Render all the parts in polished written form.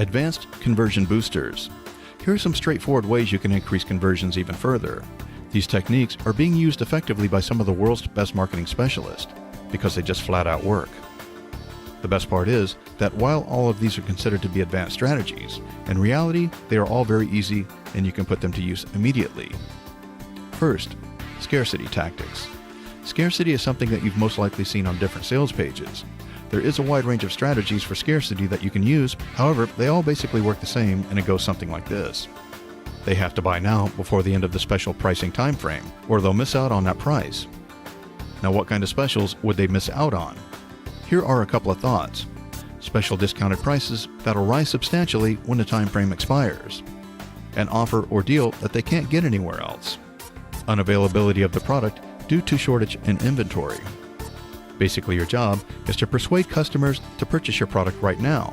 Advanced conversion boosters. Here are some straightforward ways you can increase conversions even further. These techniques are being used effectively by some of the world's best marketing specialists because they just flat out work. The best part is that while all of these are considered to be advanced strategies, in reality, they are all very easy and you can put them to use immediately. First, scarcity tactics. Scarcity is something that you've most likely seen on different sales pages. There is a wide range of strategies for scarcity that you can use, however, they all basically work the same and it goes something like this. They have to buy now before the end of the special pricing time frame, or they'll miss out on that price. Now what kind of specials would they miss out on? Here are a couple of thoughts. Special discounted prices that'll rise substantially when the time frame expires. An offer or deal that they can't get anywhere else. Unavailability of the product due to shortage in inventory. Basically, your job is to persuade customers to purchase your product right now.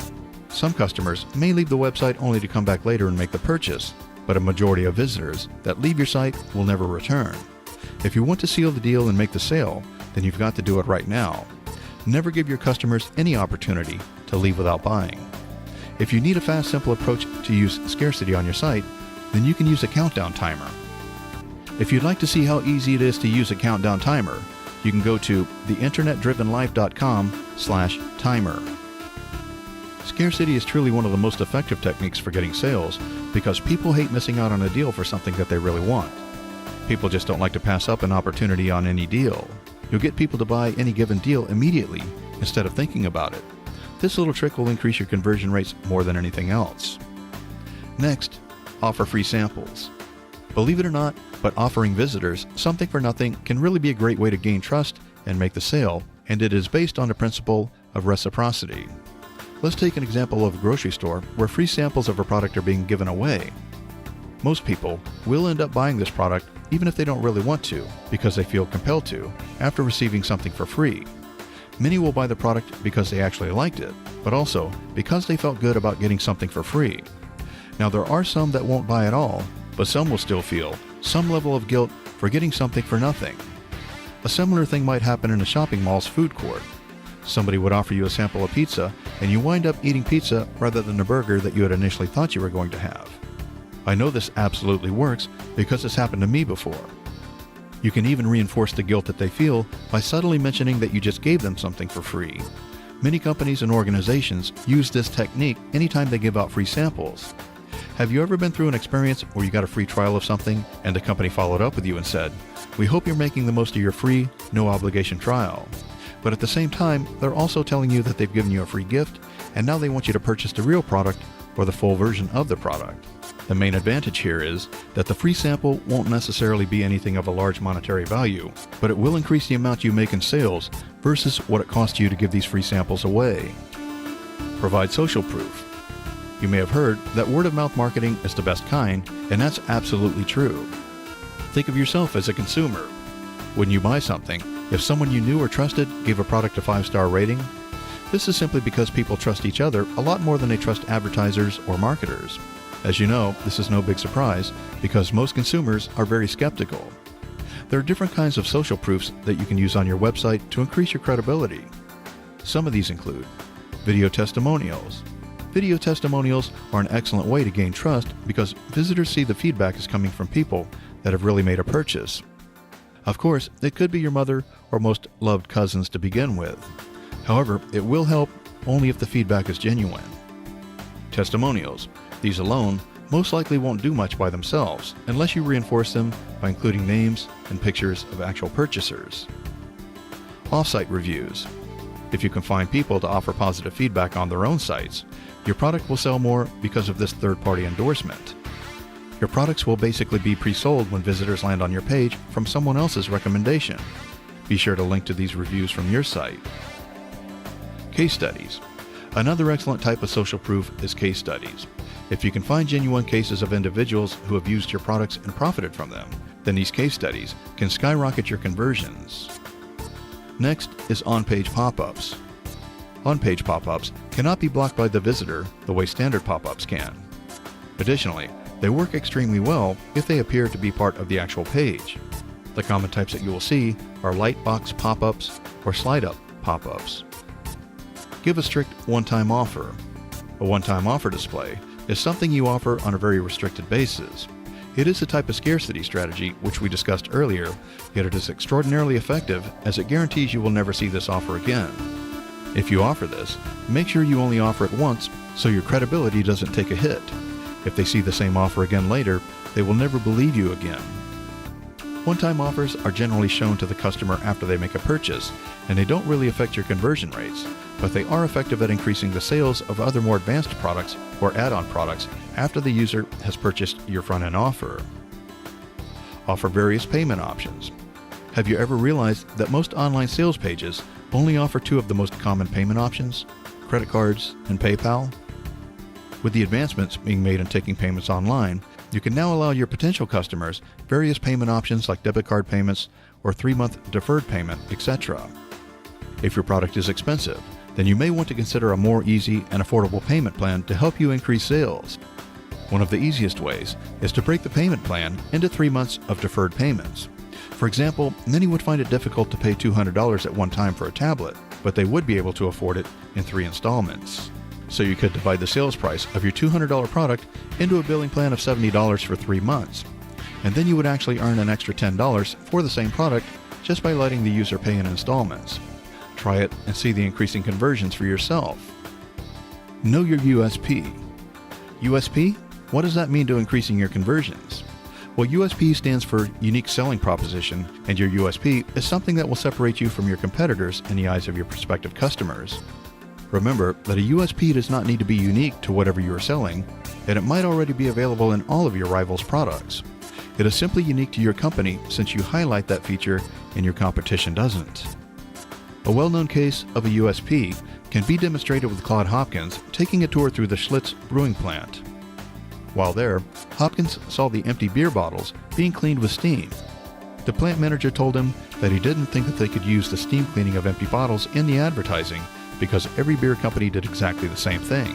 Some customers may leave the website only to come back later and make the purchase, but a majority of visitors that leave your site will never return. If you want to seal the deal and make the sale, then you've got to do it right now. Never give your customers any opportunity to leave without buying. If you need a fast, simple approach to use scarcity on your site, then you can use a countdown timer. If you'd like to see how easy it is to use a countdown timer, you can go to theinternetdrivenlife.com/timer. Scarcity is truly one of the most effective techniques for getting sales because people hate missing out on a deal for something that they really want. People just don't like to pass up an opportunity on any deal. You'll get people to buy any given deal immediately instead of thinking about it. This little trick will increase your conversion rates more than anything else. Next, offer free samples. Believe it or not, but offering visitors something for nothing can really be a great way to gain trust and make the sale, and it is based on the principle of reciprocity. Let's take an example of a grocery store where free samples of a product are being given away. Most people will end up buying this product even if they don't really want to, because they feel compelled to, after receiving something for free. Many will buy the product because they actually liked it, but also because they felt good about getting something for free. Now there are some that won't buy at all, but some will still feel some level of guilt for getting something for nothing. A similar thing might happen in a shopping mall's food court. Somebody would offer you a sample of pizza, and you wind up eating pizza rather than a burger that you had initially thought you were going to have. I know this absolutely works because it's happened to me before. You can even reinforce the guilt that they feel by subtly mentioning that you just gave them something for free. Many companies and organizations use this technique anytime they give out free samples. Have you ever been through an experience where you got a free trial of something and the company followed up with you and said, "We hope you're making the most of your free, no obligation trial." But at the same time, they're also telling you that they've given you a free gift and now they want you to purchase the real product or the full version of the product. The main advantage here is that the free sample won't necessarily be anything of a large monetary value, but it will increase the amount you make in sales versus what it costs you to give these free samples away. Provide social proof. You may have heard that word-of-mouth marketing is the best kind, and that's absolutely true. Think of yourself as a consumer. When you buy something, if someone you knew or trusted gave a product a 5-star rating, this is simply because people trust each other a lot more than they trust advertisers or marketers. As you know, this is no big surprise because most consumers are very skeptical. There are different kinds of social proofs that you can use on your website to increase your credibility. Some of these include video testimonials. Video testimonials are an excellent way to gain trust because visitors see the feedback is coming from people that have really made a purchase. Of course, it could be your mother or most loved cousins to begin with. However, it will help only if the feedback is genuine. Testimonials. These alone most likely won't do much by themselves unless you reinforce them by including names and pictures of actual purchasers. Off-site reviews. If you can find people to offer positive feedback on their own sites, your product will sell more because of this third-party endorsement. Your products will basically be pre-sold when visitors land on your page from someone else's recommendation. Be sure to link to these reviews from your site. Case studies. Another excellent type of social proof is case studies. If you can find genuine cases of individuals who have used your products and profited from them, then these case studies can skyrocket your conversions. Next is on-page pop-ups. On-page pop-ups cannot be blocked by the visitor the way standard pop-ups can. Additionally, they work extremely well if they appear to be part of the actual page. The common types that you will see are lightbox pop-ups or slide-up pop-ups. Give a strict one-time offer. A one-time offer display is something you offer on a very restricted basis. It is a type of scarcity strategy which we discussed earlier, yet it is extraordinarily effective as it guarantees you will never see this offer again. If you offer this, make sure you only offer it once so your credibility doesn't take a hit. If they see the same offer again later, they will never believe you again. One-time offers are generally shown to the customer after they make a purchase, and they don't really affect your conversion rates, but they are effective at increasing the sales of other more advanced products or add-on products after the user has purchased your front-end offer. Offer various payment options. Have you ever realized that most online sales pages only offer two of the most common payment options, credit cards and PayPal? With the advancements being made in taking payments online, you can now allow your potential customers various payment options like debit card payments or 3-month deferred payment, etc. If your product is expensive, then you may want to consider a more easy and affordable payment plan to help you increase sales. One of the easiest ways is to break the payment plan into 3 months of deferred payments. For example, many would find it difficult to pay $200 at one time for a tablet, but they would be able to afford it in 3 installments. So you could divide the sales price of your $200 product into a billing plan of $70 for 3 months. And then you would actually earn an extra $10 for the same product just by letting the user pay in installments. Try it and see the increasing conversions for yourself. Know your USP. USP? What does that mean to increasing your conversions? Well, USP stands for Unique Selling Proposition, and your USP is something that will separate you from your competitors in the eyes of your prospective customers. Remember that a USP does not need to be unique to whatever you are selling, and it might already be available in all of your rivals' products. It is simply unique to your company since you highlight that feature and your competition doesn't. A well-known case of a USP can be demonstrated with Claude Hopkins taking a tour through the Schlitz brewing plant. While there, Hopkins saw the empty beer bottles being cleaned with steam. The plant manager told him that he didn't think that they could use the steam cleaning of empty bottles in the advertising because every beer company did exactly the same thing.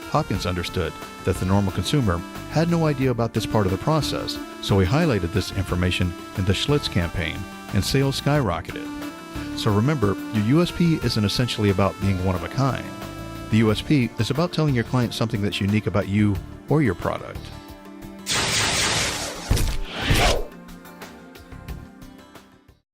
Hopkins understood that the normal consumer had no idea about this part of the process, so he highlighted this information in the Schlitz campaign, and sales skyrocketed. So remember, your USP isn't essentially about being one of a kind. The USP is about telling your client something that's unique about you or your product.